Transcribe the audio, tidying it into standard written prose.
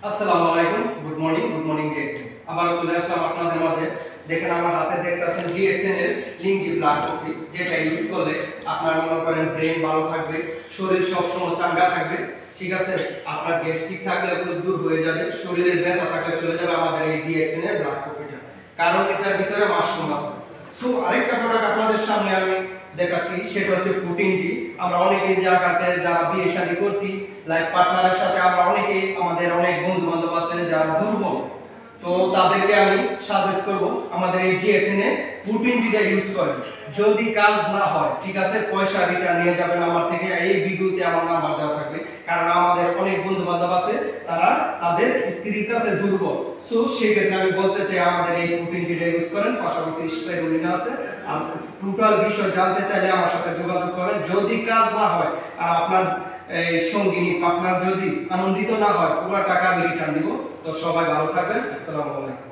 আসসালামু আলাইকুম, good morning DXN. আবারও চলে আসলাম আপনাদের মাঝে। দেখেন আমার হাতে দেখতেছেন ডিএক্সএন এর লিংজি ব্ল্যাক কফি, যেটা ইউজ করলে আপনার মনে করেন ব্রেন ভালো থাকবে, শরীর সবসময় চাঙ্গা থাকবে, ঠিক আছে। আপনার গ্যাস্ট্রিক থাকলে এগুলো দূর হয়ে যাবে, শরীরের ব্যথা থাকলে চলে যাবে আমাদের এই ডিএক্সএন এর ব্ল্যাক কফিটা, কারণ এটার ভিতরে মাশরুম আছে। সো আরেকটা প্রোডাক্ট আপনাদের সামনে আমি দেখাচ্ছি, সেটা হচ্ছে পুটিনজি। আমরা অনেকেই যা কাছে যারা বিয়ে শাদী করছি, লাইফ পার্টনারের সাথে আমরা অনেকেই আমাদের অনেক বন্ধু বান্ধব আছে যারা দুর্বল, তো তাদেরকে আমি সাজেস্ট করব আমাদের এই ডিএসএন এ পুটিনজিটা ইউজ করেন। যদি কাজ না হয়, ঠিক আছে, পয়সা রিটার্ন নিয়ে যাবেন আমার থেকে। এই ভিডিওতে আমার নাম্বার দেওয়া থাকবে, কারণ আমাদের অনেক বন্ধু বান্ধব আছে তারা তাদের স্ত্রীর কাছে দুর্বল। সো সেই ক্ষেত্রে আমি বলতে চাই আমাদের এই পুটিনজিটা ইউজ করেন, পাশাপাশি স্পাইরুলিনা আছে। আর টোটাল বিষয় জানতে চাইলে আমার সাথে যোগাযোগ করেন। যদি কাজ না হয় আর আপনার সঙ্গিনী পার্টনার যদি আনন্দিত না হয়, পুরো টাকা আমি রিটার্ন দিব। তো সবাই ভালো থাকবেন। আসসালামু আলাইকুম।